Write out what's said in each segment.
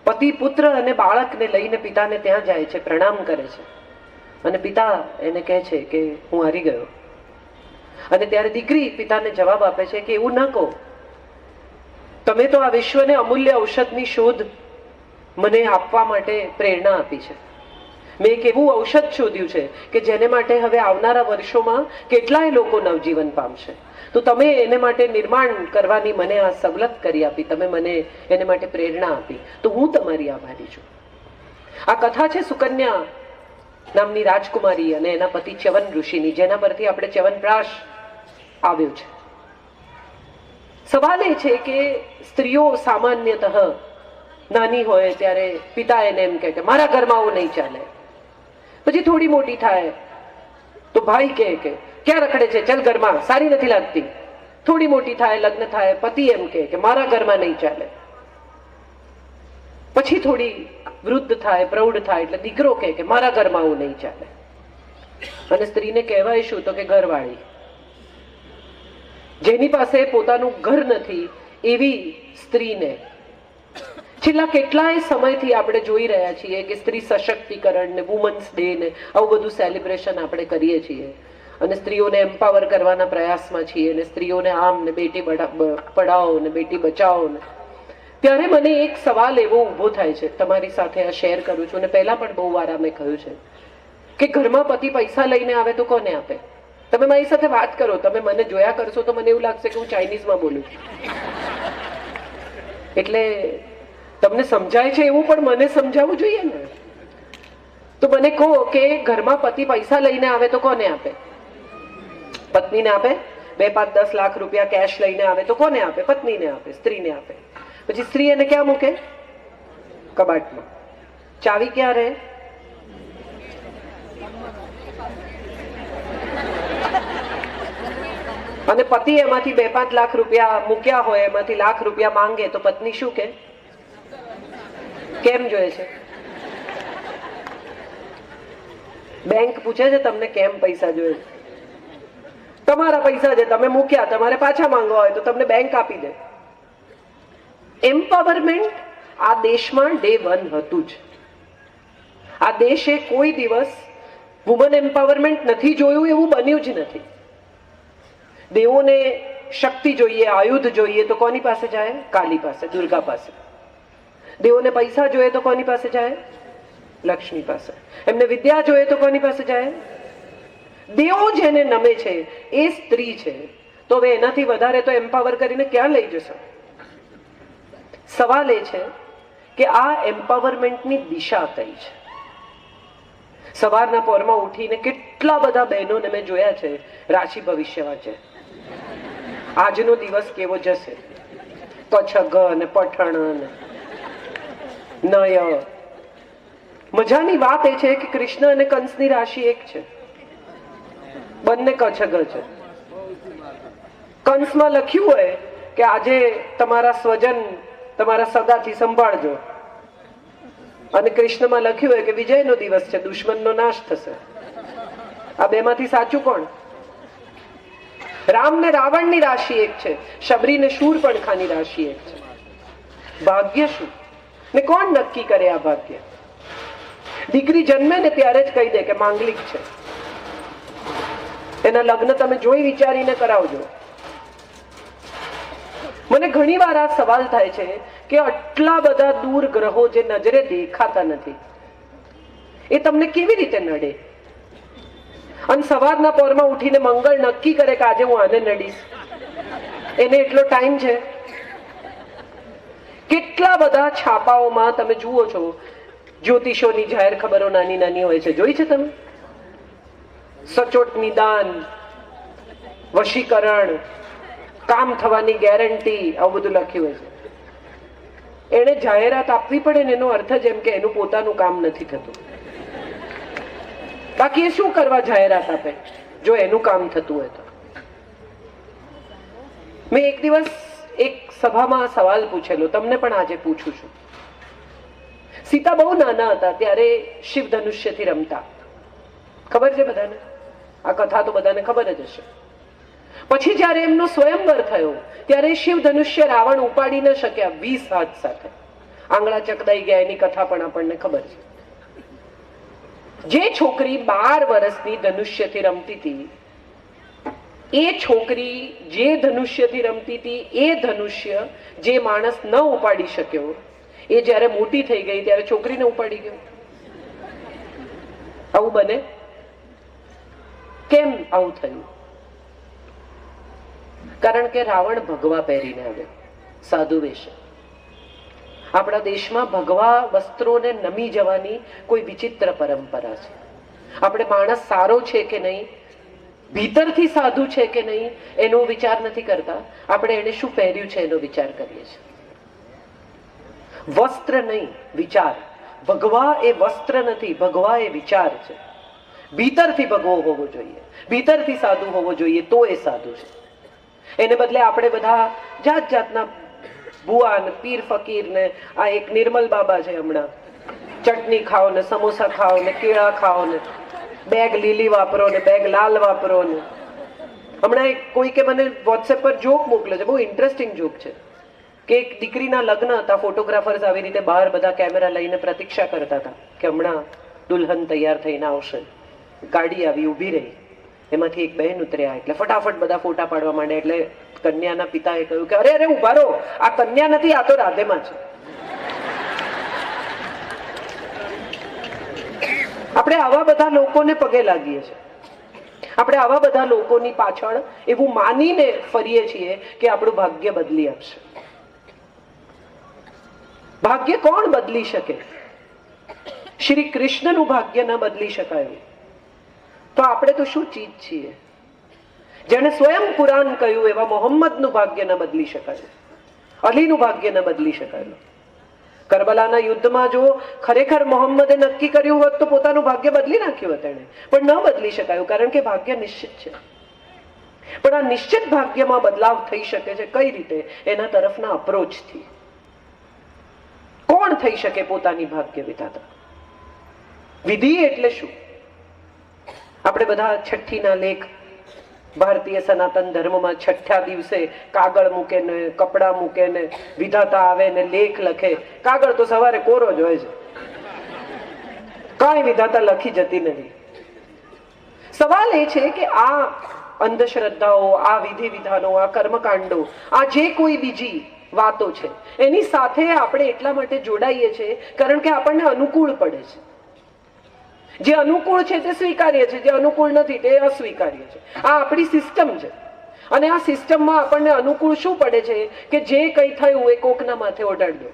પતિ પુત્ર અને બાળકને લઈને પિતાને ત્યાં જાય છે, પ્રણામ કરે છે અને પિતા એને કહે છે કે હું હારી ગયો. અને ત્યારે દીકરી પિતાને જવાબ આપે છે કે એવું ન કહો, તમે તો આ વિશ્વને અમૂલ્ય ઔષધની શોધ મને આપવા માટે પ્રેરણા આપી છે. મેં એક એવું ઔષધ શોધ્યું છે કે જેને માટે હવે આવનારા વર્ષોમાં કેટલાય લોકો નવજીવન પામશે. તો તમે એને માટે નિર્માણ કરવાની મને આ સવલત કરી આપી, તમે મને એને માટે પ્રેરણા આપી, તો હું તમારી આભારી છું. આ કથા છે સુકન્યા નામની રાજકુમારી અને એના પતિ ચ્યવન ઋષિની, જેના પરથી આપણે ચ્યવનપ્રાશ આવ્યો છે. સવાલ એ છે કે સ્ત્રીઓ સામાન્યતઃ નાની હોય ત્યારે પિતા એને એમ કહે કે મારા ઘરમાં આવું નહીં ચાલે. પછી થોડી મોટી થાય તો ભાઈ કહે કે ક્યાં રખડે છે, ચલ ઘરમાં, સારી નથી લાગતી. થોડી મોટી થાય, લગ્ન થાય, પતિ એમ કહે કે મારા ઘરમાં નહીં ચાલે. પછી થોડી વૃદ્ધ થાય, પ્રૌઢ થાય એટલે દીકરો કહે કે મારા ઘરમાં આવું નહીં ચાલે. અને સ્ત્રીને કહેવાય શું? તો કે ઘરવાળી. જેની પાસે પોતાનું ઘર નથી એવી સ્ત્રીને છેલ્લા કેટલાય સમયથી આપણે જોઈ રહ્યા છીએ કે સ્ત્રી સશક્તિકરણ ને વુમન્સ ડે ને આવું બધું સેલિબ્રેશન આપણે કરીએ છીએ અને સ્ત્રીઓને એમ્પાવર કરવાના પ્રયાસમાં છીએ અને સ્ત્રીઓને આમ ને બેટી પઢાઓ ને બેટી બચાવો ને. ત્યારે મને એક સવાલ એવો ઊભો થાય છે, તમારી સાથે આ શેર કરું છું. અને પહેલા પણ બહુ વાર મેં કહ્યું છે કે ઘરમાં પતિ પૈસા લઈને આવે તો કોને આપે? તમે મારી સાથે વાત કરો, તમે મને જોયા કરશો તો મને એવું લાગશે કે હું ચાઇનીઝમાં બોલું છું. એટલે તમને સમજાય છે એવું પણ મને સમજાવવું જોઈએ ને. તો મને કહો કે ઘરમાં પતિ પૈસા લઈને આવે તો કોને આપે? પત્નીને આપે. 2, 5, 10 લાખ રૂપિયા કેશ લઈને આવે તો કોને આપે? પત્નીને આપે, સ્ત્રીને આપે. પછી સ્ત્રી એને ક્યાં મૂકે? કબાટમાં. ચાવી ક્યાં રહે? અને પતિ એમાંથી 2, 5 લાખ રૂપિયા મૂક્યા હોય, એમાંથી લાખ રૂપિયા માંગે તો પત્ની શું કે? કેમ જોઈએ છે? બેંક પૂછે છે તમને કેમ પૈસા જોઈએ છે? તમારા પૈસા છે, તમે મૂક્યા, તમારે પાછા માંગવા હોય તો તમને બેંક આપી દે. એમ્પાવરમેન્ટ આ દેશમાં ડે 1 હતું જ. આ દેશે કોઈ દિવસ વુમન એમ્પાવરમેન્ટ નથી જોયું, એવું બન્યું જ નથી. દેવોને શક્તિ જોઈએ, આયુધ જોઈએ તો કોની પાસે જાય? કાલી પાસે, દુર્ગા પાસે. દેવોને પૈસા જોઈએ તો કોની પાસે જાય? લક્ષ્મી પાસે. એમને વિદ્યા જોઈએ તો કોની પાસે જાય? દેવો જેને નમે છે એ સ્ત્રી છે. તો હવે એનાથી વધારે તો એમ્પાવર કરીને ક્યાં લઈ જશો? સવાલ એ છે કે આ એમ્પાવરમેન્ટની દિશા કઈ છે? સવારના પોરમાં ઉઠીને કેટલા બધા બહેનોને મેં જોયા છે રાશિ ભવિષ્ય વાંચે. આજનો દિવસ કેવો જશે, કચ્છ અને પઠણ નય. મજાની વાત એ છે કે કૃષ્ણ અને કંસની રાશિ એક છે, બંને કચ્છ છે. કંસમાં લખ્યું હોય કે આજે તમારા સ્વજન તમારા સગાથી સંભાળજો, અને કૃષ્ણમાં લખ્યું હોય કે વિજયનો દિવસ છે, દુશ્મનનો નાશ થશે. આ બેમાંથી સાચું કોણ? રામ ને રાવણની રાશિ એક છે, શબરી ને શૂરપણખાની રાશિ એક છે. ભાગ્ય શું ને કોણ નક્કી કરે આ ભાગ્ય? દીકરી જન્મે ને ત્યારે જ કહી દે કે માંગલિક છે. એના લગ્ન તમે જોઈ વિચારીને કરાવજો. મને ઘણી વાર આ સવાલ થાય છે કે આટલા બધા દૂર ગ્રહો જે નજરે દેખાતા નથી એ તમને કેવી રીતે નડે? અને સવારના પોરમાં ઉઠીને મંગળ નક્કી કરે કે આજે હું આને નડીશ, એને એટલો ટાઈમ છે? કેટલા બધા છાપાઓમાં તમે જુઓ છો જ્યોતિષોની જાહેર ખબરો નાની નાની હોય છે, જોઈ છે તમે? સચોટ નિદાન, વશીકરણ, કામ થવાની ગેરંટી, આવું બધું લખ્યું હોય છે. એને જાહેરાત આપવી પડે ને એનો અર્થ જ એમ કે એનું પોતાનું કામ નથી થતું. બાકી એ શું કરવા જાહેરાત આપે જો એનું કામ થતું હોય તો? મેં એક દિવસ એક સભામાં સવાલ પૂછેલો, તમને પણ આજે પૂછું છું. સીતા બહુ નાના હતા ત્યારે શિવ ધનુષ્યથી રમતા. ખબર છે બધાને? આ કથા તો બધાને ખબર જ હશે. પછી જયારે એમનો સ્વયંવર થયો ત્યારે શિવ ધનુષ્ય રાવણ ઉપાડી ન શક્યા 20 હાથ સાથે. આંગળા ચકદાઈ ગયા એની કથા પણ આપણને ખબર છે. જે છોકરી 12 વર્ષની ધનુષ્યથી રમતી હતી, એ છોકરી જે ધનુષ્યથી રમતી હતી, એ ધનુષ્ય જે માણસ ન ઉપાડી શક્યો, એ જ્યારે મોટી થઈ ગઈ ત્યારે છોકરીને ઉપાડી ગયો. આવું બને? કેમ આવું થયું? કારણ કે રાવણ ભગવા પહેરીને આવ્યો, સાધુ વેશે. આપણા દેશમાં ભગવા વસ્ત્રોને નમી જવાની કોઈ વિચિત્ર પરંપરા છે. આપણે માણસ સારો છે કે નહીં, ભીતરથી સાધુ છે કે નહીં, એનો વિચાર નથી કરતા. આપણે એને શું પહેર્યું છે એનો વિચાર કરીએ છીએ. વસ્ત્ર નહીં, વિચાર. ભગવા એ વસ્ત્ર નથી, ભગવા એ વિચાર છે. ભીતરથી ભગવો હોવો જોઈએ, ભીતરથી સાધુ હોવો જોઈએ, તો એ સાધુ છે. એને બદલે આપણે બધા જાત જાતના ભુવા ને પીર ફકીર ને, આ એક નિર્મલ બાબા છે હમણાં, ચટણી ખાઓ ને, સમોસા ખાઓ ને, કેળા ખાઓ ને, બેગ લીલી વાપરો ને, બેગ લાલ વાપરો ને. હમણાં કોઈ કે મને વોટ્સએપ પર જોક મોકલે છે, બહુ ઇન્ટરેસ્ટિંગ જોક છે, કે એક દીકરીના લગ્ન હતા, ફોટોગ્રાફર્સ આવી રીતે બહાર બધા કેમેરા લઈને પ્રતીક્ષા કરતા હતા કે હમણાં દુલ્હન તૈયાર થઈને આવશે. ગાડી આવી, ઊભી રહી, એમાંથી એક બહેન ઉતર્યા, એટલે ફટાફટ બધા ફોટા પાડવા માંડે. એટલે કન્યાના પિતાએ કહ્યું કે અરે અરે ઉભા રહો, આ કન્યા નથી, આ તો રાધેમાં છે. આપણે આવા બધા લોકોને પગે લાગીએ છીએ. આપણે આવા બધા લોકોની પાછળ એવું માનીને ફરીએ છીએ કે આપણું ભાગ્ય બદલી આપશે. ભાગ્ય કોણ બદલી શકે? શ્રી કૃષ્ણનું ભાગ્ય ન બદલી શકાયું તો આપણે તો શું ચીજ છીએ? જેને સ્વયં કુરાન કહ્યું એવા મોહમ્મદનું ભાગ્ય ન બદલી શકાયું, અલીનું ભાગ્ય ન બદલી શકાયું. કરબલાના યુદ્ધમાં જો ખરેખર મોહમ્મદે નક્કી કર્યું હોત તો પોતાનું ભાગ્ય બદલી નાખ્યું હોત એણે, પણ ન બદલી શકાયું, કારણ કે ભાગ્ય નિશ્ચિત છે. પણ આ નિશ્ચિત ભાગ્યમાં બદલાવ થઈ શકે છે. કઈ રીતે? એના તરફના અપ્રોચથી. કોણ થઈ શકે પોતાની ભાગ્ય વિધાતા? વિધિ એટલે શું? આપણે બધા છઠ્ઠીના લેખ, ભારતીય સનાતન ધર્મમાં છઠ્ઠા દિવસે કાગળ મૂકે ને, કપડા મૂકે ને, વિધાતા આવે ને લેખ લખે. કાગળ તો સવારે કોરો જ હોય છે, કાંઈ વિધાતા લખી જતી નથી. સવાલ એ છે કે આ અંધશ્રદ્ધાઓ, આ વિધિ વિધાનો, આ કર્મકાંડો, આ જે કોઈ બીજી વાતો છે, એની સાથે આપણે એટલા માટે જોડાઈએ છીએ કારણ કે આપણને અનુકૂળ પડે છે. જે અનુકૂળ છે તે સ્વીકાર્ય છે, જે અનુકૂળ નથી તે અસ્વીકાર્ય છે. આ આપણી સિસ્ટમ છે. અને આ સિસ્ટમમાં આપણને અનુકૂળ શું પડે છે કે જે કંઈ થયું એ કોકના માથે ઓઢાડી દો.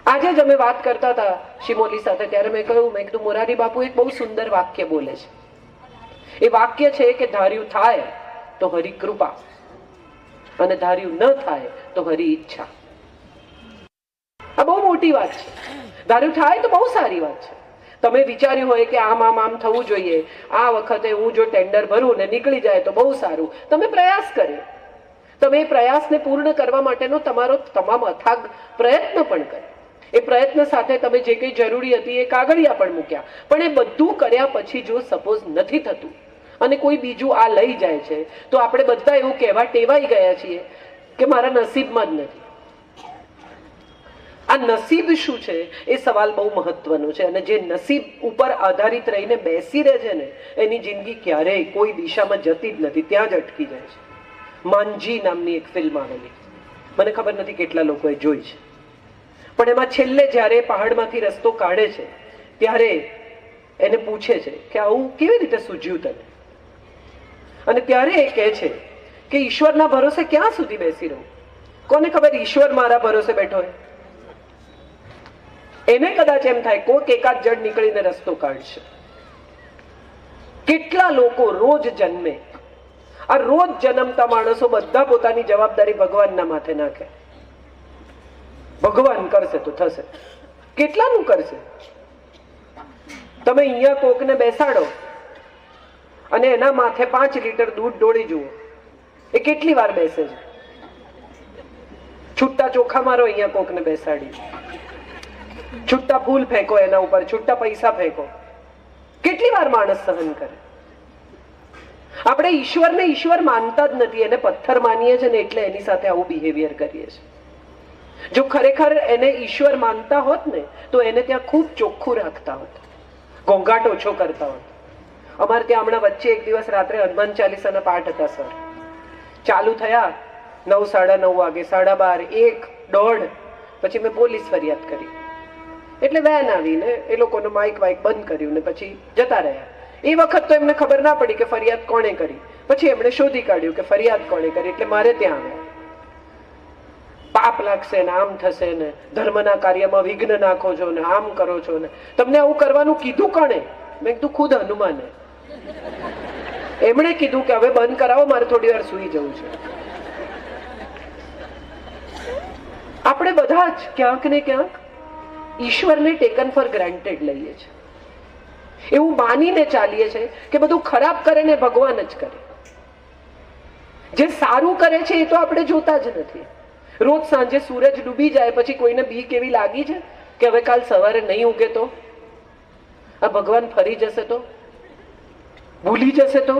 આજે જ અમે વાત કરતા હતા શિમોલી સાથે, ત્યારે મેં કહ્યું, મેં કીધું મોરારી બાપુ એક બહુ સુંદર વાક્ય બોલે છે. એ વાક્ય છે કે ધાર્યું થાય તો હરી કૃપા, અને ધાર્યું ન થાય તો હરી ઈચ્છા. આ બહુ મોટી વાત છે. ધાર્યું થાય તો બહુ સારી વાત છે. તમે વિચાર્યું હોય કે આમ આમ આમ થવું જોઈએ, આ વખતે હું જો ટેન્ડર ભરું ને નીકળી જાય તો બહુ સારું. તમે પ્રયાસ કર્યો, તમે એ પ્રયાસને પૂર્ણ કરવા માટેનો તમારો તમામ અથાગ પ્રયત્ન પણ કર્યો. એ પ્રયત્ન સાથે તમે જે કંઈ જરૂરી હતી એ કાગળિયા પણ મૂક્યા. પણ એ બધું કર્યા પછી જો સપોઝ નથી થતું અને કોઈ બીજું આ લઈ જાય છે, તો આપણે બધા એવું કહેવા ટેવાઈ ગયા છીએ કે મારા નસીબમાં જ નથી. આ નસીબ શું છે એ સવાલ બહુ મહત્વનો છે. અને જે નસીબ ઉપર આધારિત રહીને બેસી રહે છે ને, એની જિંદગી ક્યારેય કોઈ દિશામાં જતી જ નથી, ત્યાં જ અટકી જાય છે. માંજી નામની એક ફિલ્મ આવેલી, મને ખબર નથી કેટલા લોકોએ જોઈ છે, પણ એમાં છેલ્લે જ્યારે પહાડમાંથી રસ્તો કાઢે છે ત્યારે એને પૂછે છે કે આવું કેવી રીતે સૂઝ્યું તને? અને ત્યારે એ કહે છે કે ઈશ્વરના ભરોસે ક્યાં સુધી બેસી રહું? કોને ખબર ઈશ્વર મારા ભરોસે બેઠો હોય? એને કદાચ એમ થાય કોઈક એકાદ જણ નીકળીને રસ્તો કાઢશે. કેટલા લોકો રોજ જન્મે, આ રોજ જન્મતા માણસો બધા પોતાની જવાબદારી ભગવાનના માથે નાખે. ભગવાન કરશે તો થશે. કેટલાનું કરશે? તમે અહીંયા કોકને બેસાડો અને એના માથે 5 લીટર દૂધ ઢોળી જુઓ, એ કેટલી વાર બેસે છે? છૂટા ચોખા મારો અહીંયા કોકને બેસાડી, છૂટા ફૂલ ફેંકો એના ઉપર, છૂટા પૈસા ફેંકો, કેટલી વાર માણસ સહન કરે? આપણે ઈશ્વરને ઈશ્વર માનતા જ નથી, એને પથ્થર માનીએ છીએ ને એટલે એની સાથે આવું બિહેવિયર કરીએ છીએ. જો ખરેખર એને ઈશ્વર માનતા હોત ને તો એને ત્યાં ખૂબ ચોખ્ખું રાખતા હોત, ઘોંઘાટ ઓછો કરતા હોત. અમારે ત્યાં હમણાં વચ્ચે એક દિવસ રાત્રે હનુમાન ચાલીસાના પાઠ હતા સર. ચાલુ થયા 9, 9:30 વાગે, 12:30, 1, 1:30, પછી મેં પોલીસ ફરિયાદ કરી. એટલે વેન આવીને એ લોકોનો માઇક વાઇક બંધ કર્યું ને પછી જતા રહ્યા. એ વખત તો એમને ખબર ના પડી કે ફરિયાદ કોણે કરી. પછી એમણે શોધી કાઢ્યું કે ફરિયાદ કોણે કરી, એટલે મારે ત્યાં આવ્યા. પાપ લાગશે ને, આમ થશે ને, ધર્મના કાર્યમાં વિઘ્ન નાખો છો ને, આમ કરો છો ને, તમને આવું કરવાનું કીધું કોણે? મેં કીધું ખુદ હનુમાને. એમણે કીધું કે હવે બંધ કરાવો, મારે થોડી વાર સૂઈ જવું છે. આપણે બધા જ ક્યાંક ને ક્યાંક ઈશ્વરને ટેકન ફોર ગ્રાન્ટેડ લઈએ છીએ. એવું માનીને ચાલીએ છીએ કે બધું ખરાબ કરે ને ભગવાન જ કરે. જે સારું કરે છે એ તો આપણે જોતા જ નથી. રોજ સાંજે સૂરજ ડૂબી જાય પછી કોઈને બીક એવી લાગી છે કે હવે કાલ સવારે નહીં ઉગે તો, આ ભગવાન ફરી જશે તો, ભૂલી જશે તો,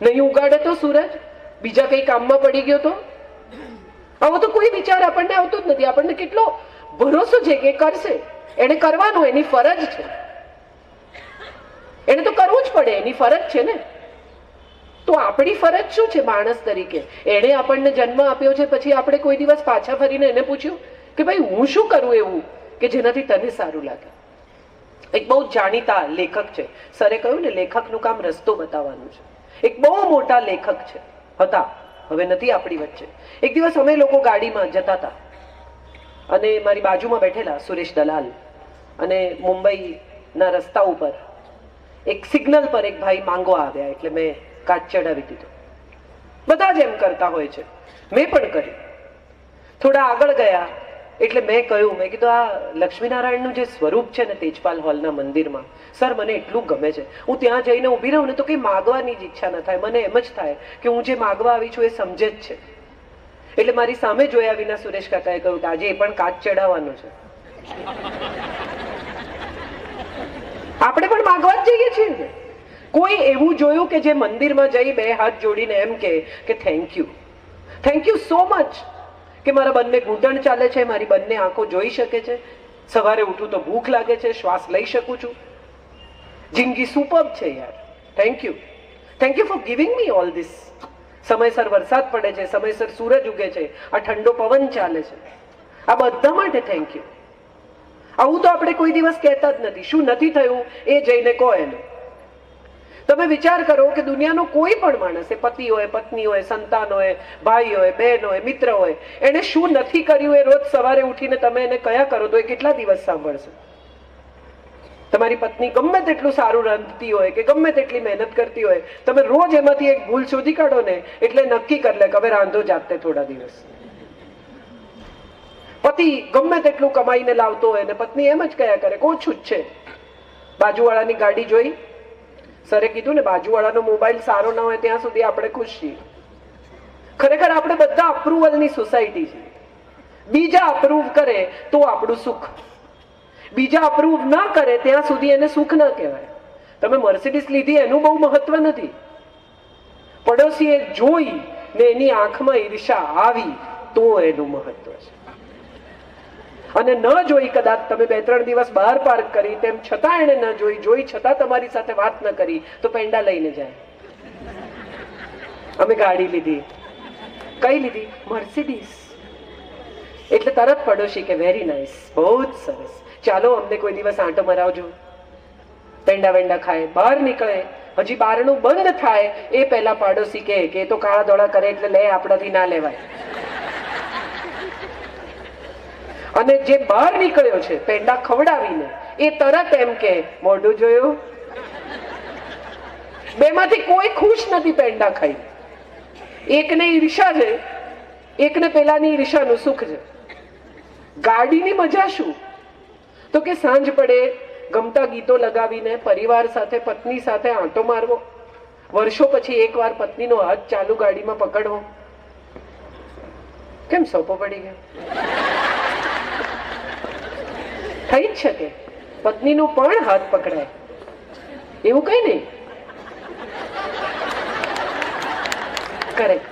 નહીં ઉગાડે તો સૂરજ, બીજા કઈ કામમાં પડી ગયો તો? આવો તો કોઈ વિચાર આપણને આવતો જ નથી. આપણને કેટલો ભરોસો છે કે કરશે, એને કરવાનું, એની ફરજ છે, એને તો કરવું જ પડે, એની ફરજ છે ને. તો આપણી ફરજ શું છે માણસ તરીકે? એણે આપણને જન્મ આપ્યો છે, પછી આપણે કોઈ દિવસ પાછા ફરીને એને પૂછ્યું કે ભાઈ હું શું કરું એવું કે જેનાથી તને સારું લાગે? એક બહુ જાણીતા લેખક છે, સરે કહ્યું ને લેખકનું કામ રસ્તો બતાવવાનું છે. એક બહુ મોટા લેખક છે, હતા, હવે નથી આપણી વચ્ચે. એક દિવસ અમે લોકો ગાડીમાં જતા હતા અને મારી બાજુમાં બેઠેલા સુરેશ દલાલ, અને મુંબઈના રસ્તા ઉપર એક સિગ્નલ પર એક ભાઈ માંગવા આવ્યા, એટલે મેં કાચ ચડાવી દીધો. બધા જ એમ કરતા હોય છે, મેં પણ કર્યું. થોડા આગળ ગયા એટલે મેં કહ્યું, મેં કીધું આ લક્ષ્મીનારાયણનું જે સ્વરૂપ છે ને તેજપાલ હોલના મંદિરમાં, સર મને એટલું ગમે છે, હું ત્યાં જઈને ઊભી રહું ને તો કંઈ માગવાની જ ઈચ્છા ન થાય, મને એમ જ થાય કે હું જે માગવા આવી છું એ સમજે જ છે. એટલે મારી સામે જોયા વિના સુરેશ કાકાએ કહ્યું કે આજે એ પણ કાચ ચડાવવાનું છે. આપણે પણ માગવા જ જઈએ છીએ ને. કોઈ એવું જોયું કે જે મંદિરમાં જઈ 2 હાથ જોડીને એમ કે thank you, thank you so much કે મારા બંને ઘૂંટણ ચાલે છે, મારી બંને આંખો જોઈ શકે છે, સવારે ઉઠું તો ભૂખ લાગે છે, શ્વાસ લઈ શકું છું, જિંદગી સુપર્બ છે યાર, thank you, thank you for giving me all this. સમયસર વરસાદ પડે છે, સમયસર સૂરજ ઉગે છે, આ ઠંડો પવન ચાલે છે, આ બધા માટે થેન્ક યુ. આવું તો આપણે કોઈ દિવસ કહેતા જ નથી. શું નથી થયું એ જઈને કહો એને. તમે વિચાર કરો કે દુનિયાનો કોઈ પણ માણસ, એ પતિ હોય, પત્ની હોય, સંતાન હોય, ભાઈ હોય, બહેન હોય, મિત્ર હોય, એને શું નથી કર્યું એ રોજ સવારે ઉઠીને તમે એને કયા કરો તો એ કેટલા દિવસ સાંભળશે? તમારી પત્ની ગમે તેટલું સારું રાંધતી હોય કે ગમે તેટલી મહેનત કરતી હોય, તમે રોજ એમાંથી એક ભૂલ શોધી કાઢો ને એટલે નક્કી કરી લે કે હવે રાંધો જાતે થોડા દિવસ. પતિ ગમે તેટલું કમાઈને લાવતો હોય ને પત્ની એમ જ કયા કરે કે ઓછું જ છે. બાજુવાળાની ગાડી જોઈ, સરે કીધું ને બાજુવાળાનો મોબાઈલ સારો ના હોય ત્યાં સુધી આપણે ખુશ છીએ. ખરેખર આપણે બધા અપ્રુવલની સોસાયટી છે. બીજા અપ્રૂવ કરે તો આપણું સુખ, બીજા અપ્રૂવ ના કરે ત્યાં સુધી એને સુખ ના કહેવાય. તમે મર્સિડીઝ લીધી એનું બહુ મહત્વ નથી, પડોશીએ જોઈ ને એની આંખમાં ઈર્ષા આવી તો એનું મહત્વ છે. અને ન જોઈ, કદાચ તમે 2-3 દિવસ બહાર પાર્ક કરી તેમ છતાં એને ન જોઈ, જોઈ છતાં તમારી સાથે વાત ન કરી તો પેંડા લઈને જાય. અમે ગાડી લીધી, કઈ લીધી? મર્સિડીઝ. એટલે તરત પડોશી કે વેરી નાઇસ, બહુ જ સરસ, ચાલો અમને કોઈ દિવસ આંટો મરાવજો. પેંડા વેંડા ખાય, બહાર નીકળે, હજી બારણું બંધ થાય એ પહેલા પાડોશી કે એ તો કાળા ધોળા કરે એટલે લે, આપણાથી ના લેવાય. અને જે બહાર નીકળ્યો છે પેંડા ખવડાવીને એ તરત એમ કે મોઢું જોયું. બેમાંથી કોઈ ખુશ નથી પેંડા ખાઈ. એકને ઈર્ષા છે, એકને પેલાની ઈર્ષાનું સુખ છે. ગાડીની મજા શું? તો કે સાંજ પડે ગમતા ગીતો લગાવીને પરિવાર સાથે, પત્ની સાથે આંટો મારવો, વર્ષો પછી એકવાર પત્નીનો હાથ ચાલુ ગાડીમાં પકડવો. કેમ સોપો પડી ગયો? થઈ જ શકે, પત્નીનું પણ હાથ પકડાય, એવું કઈ નહીં. કરેક્ટ.